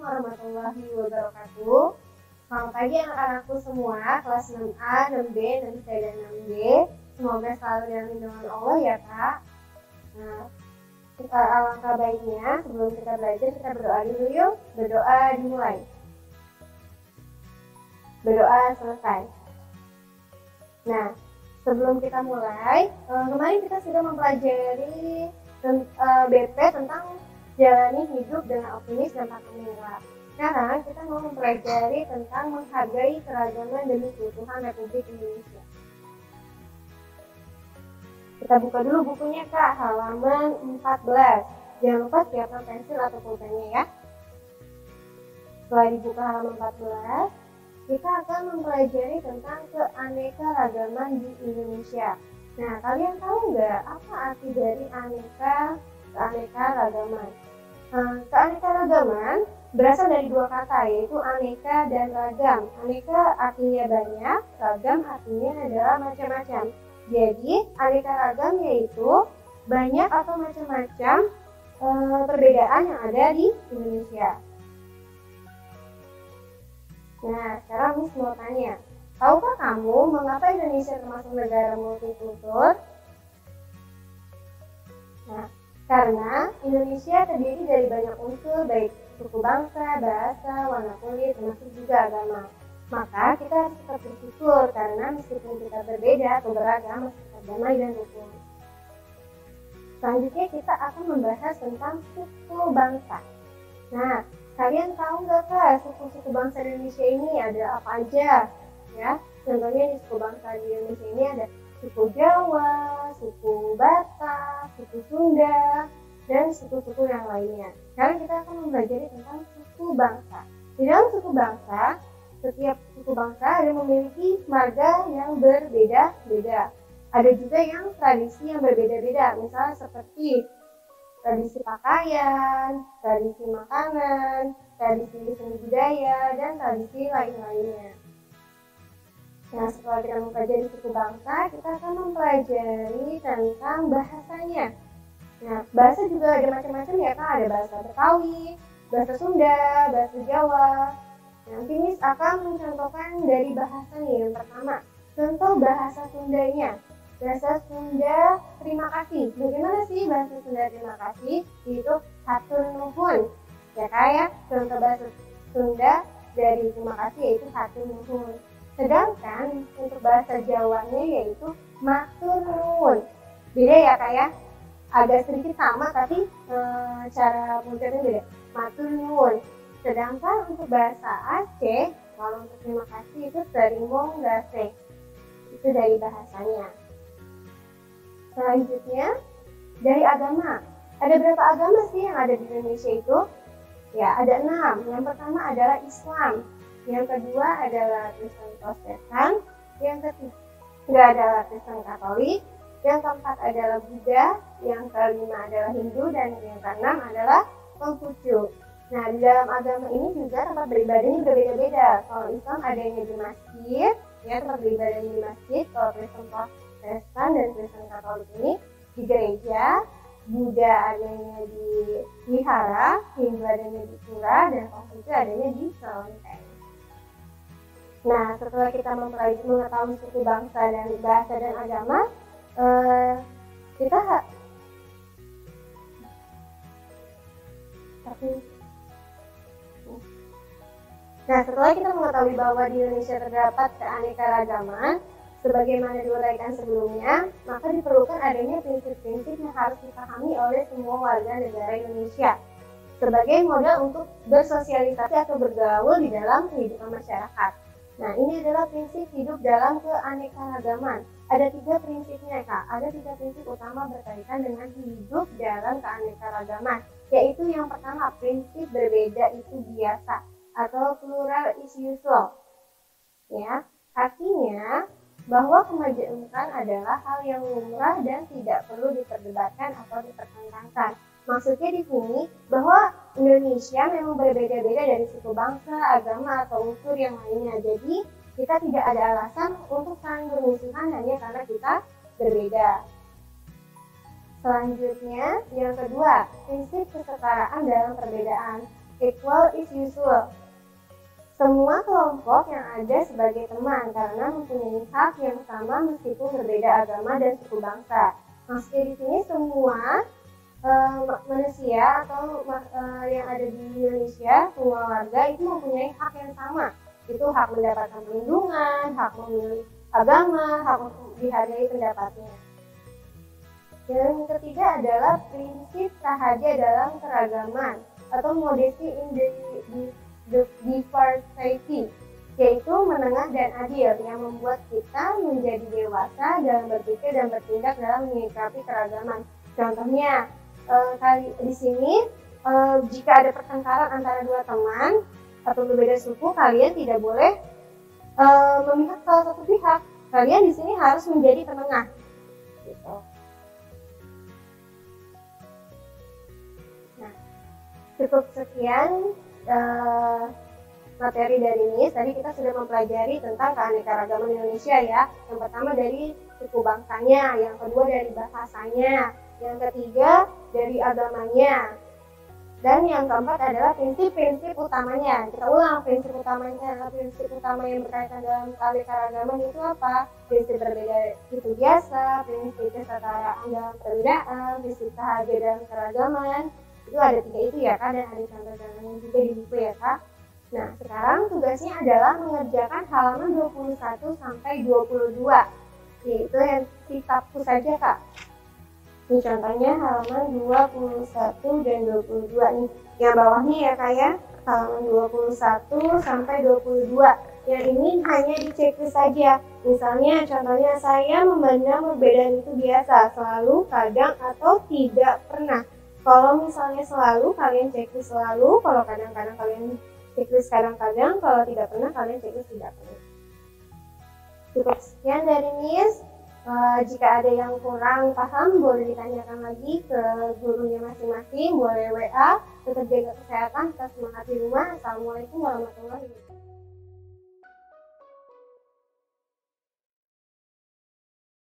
warahmatullahi wabarakatuh. Selamat pagi anak-anakku semua, kelas 6A, 6B, 6C, dan 6D. Semoga selalu dalam lindungan Allah ya Kak. Nah, kita alangkah baiknya sebelum kita belajar, kita berdoa dulu yuk. Berdoa dimulai. Berdoa selesai. Nah, sebelum kita mulai, kemarin kita sudah mempelajari BP tentang jalani hidup dengan optimis dan pantang menyerah. Sekarang kita mau mempelajari tentang menghargai keragaman demi keutuhan Republik Indonesia. Kita buka dulu bukunya Kak, halaman 14. Jangan lupa siapkan pensil atau pulpennya ya. Setelah dibuka halaman 14, kita akan mempelajari tentang keanekaragaman di Indonesia. Nah, kalian tahu nggak apa arti dari keanekaragaman? Keanekaragaman berasal dari dua kata, yaitu aneka dan ragam. Aneka artinya banyak, ragam artinya adalah macam-macam. Jadi, aneka ragam yaitu banyak atau macam-macam perbedaan yang ada di Indonesia. Nah, sekarang Miss mau tanya, tahukah kamu mengapa Indonesia termasuk negara multikultur? Nah, karena Indonesia terdiri dari banyak unsur, baik suku bangsa, bahasa, warna kulit, termasuk juga agama. Maka kita harus tetap bersyukur karena meskipun kita berbeda atau beragam, masih tetap damai dan rukun. Selanjutnya kita akan membahas tentang suku bangsa. Nah, kalian tahu nggak Kak, suku-suku bangsa di Indonesia ini ada apa aja? Ya, contohnya di suku bangsa di Indonesia ini ada suku Jawa, suku Batak, suku Sunda, dan suku-suku yang lainnya. Sekarang kita akan mempelajari tentang suku bangsa. Di dalam suku bangsa, setiap suku bangsa ada memiliki marga yang berbeda-beda. Ada juga yang tradisi yang berbeda-beda, misalnya seperti tradisi pakaian, tradisi makanan, tradisi seni budaya, dan tradisi lain-lainnya. Nah, setelah kita mempelajari suku bangsa, kita akan mempelajari tentang bahasanya. Nah, bahasa juga ada macam-macam ya Kak, ada bahasa Betawi, bahasa Sunda, bahasa Jawa. Nanti Miss akan mencontohkan dari bahasanya. Yang pertama, contoh bahasa Sundanya. Bahasa Sunda terima kasih. Bagaimana sih bahasa Sunda terima kasih? Itu hatur nuhun. Ya Kak ya, contoh bahasa Sunda dari terima kasih yaitu hatur nuhun. Sedangkan untuk bahasa Jawanya yaitu matur nuwun. Beda ya Kak ya? Agak sedikit sama tapi cara pengucapannya beda. Matur nuwun. Sedangkan untuk bahasa Aceh, kalau untuk terima kasih itu terimong gase. Itu dari bahasanya. Selanjutnya, dari agama. Ada berapa agama sih yang ada di Indonesia itu? Ya, ada 6. Yang pertama adalah Islam. Yang kedua adalah Kristen Protestan. Yang ketiga adalah Kristen Katolik. Yang keempat adalah Buddha. Yang kelima adalah Hindu. Dan yang keenam adalah Konghucu. Nah, di dalam agama ini juga tempat beribadahnya berbeda-beda. Kalau Islam adanya di masjid, ya tempat beribadahnya di masjid. Kalau Kristen Protestan dan Kristen Katolik ini di gereja. Buddha adanya di wihara, Hindu adanya di pura, dan Konghucu adanya di kelenteng. Nah, setelah kita mengetahui suku bangsa dan bahasa dan agama, setelah kita mengetahui bahwa di Indonesia terdapat keanekaragaman, sebagaimana diuraikan sebelumnya, maka diperlukan adanya prinsip-prinsip yang harus dipahami oleh semua warga negara Indonesia sebagai modal untuk bersosialisasi atau bergaul di dalam kehidupan masyarakat. Nah, ini adalah prinsip hidup dalam keanekaragaman. Ada 3 prinsipnya Kak. Ada 3 prinsip utama berkaitan dengan hidup dalam keanekaragaman. Yaitu yang pertama, prinsip berbeda itu biasa atau plural is usual. Ya, artinya bahwa kemajuan adalah hal yang lumrah dan tidak perlu diperdebatkan atau dipertentangkan. Maksudnya di sini bahwa Indonesia memang berbeda-beda dari suku bangsa, agama, atau unsur yang lainnya. Jadi kita tidak ada alasan untuk saling bermusuhan hanya karena kita berbeda. Selanjutnya, yang kedua, prinsip kesetaraan dalam perbedaan. equal is usual. Semua kelompok yang ada sebagai teman karena mempunyai hak yang sama meskipun berbeda agama dan suku bangsa. Maksudnya di sini semua manusia atau yang ada di Indonesia, semua warga itu mempunyai hak yang sama. Itu hak mendapatkan perlindungan, hak memilih agama, hak dihargai pendapatnya. Yang ketiga adalah prinsip sahaja dalam keragaman atau modesty in the diversity, yaitu menengah dan adil yang membuat kita menjadi dewasa dalam berpikir dan bertindak dalam menyikapi keragaman. Contohnya di sini jika ada pertengkaran antara dua teman atau berbeda suku, kalian tidak boleh memihak salah satu pihak. Kalian di sini harus menjadi penengah. Gitu. Nah, cukup sekian materi dari MIS. Tadi kita sudah mempelajari tentang keanekaragaman Indonesia ya. Yang pertama dari suku bangsanya, yang kedua dari bahasanya, yang ketiga dari agamanya, dan yang keempat adalah prinsip-prinsip utamanya. Kita ulang prinsip utamanya. Prinsip utama yang berkaitan dalam keanekaragaman itu apa? Prinsip berbeda itu biasa, prinsip kesetaraan dalam perbedaan, prinsip sahaja dalam keragaman. Itu ada 3 itu ya Kak, dan ada contoh-contohnya juga di buku ya Kak. Nah, sekarang tugasnya adalah mengerjakan halaman 21 sampai 22, yaitu yang kitabku saja Kak. Ini contohnya halaman 21 dan 22 nih. Yang bawahnya ya Kak ya, halaman 21 sampai 22. Yang ini hanya di checklist saja. Misalnya contohnya, saya memandang perbedaan itu biasa, selalu, kadang, atau tidak pernah. Kalau misalnya selalu, kalian checklist selalu. Kalau kadang-kadang kalian checklist kadang-kadang. Kalau tidak pernah, kalian checklist tidak pernah. Cukup sekian dari Miss. Jika ada yang kurang paham, boleh ditanyakan lagi ke gurunya masing-masing. Boleh WA. Tetap jaga kesehatan, tetap semangat di rumah. Assalamualaikum warahmatullahi wabarakatuh.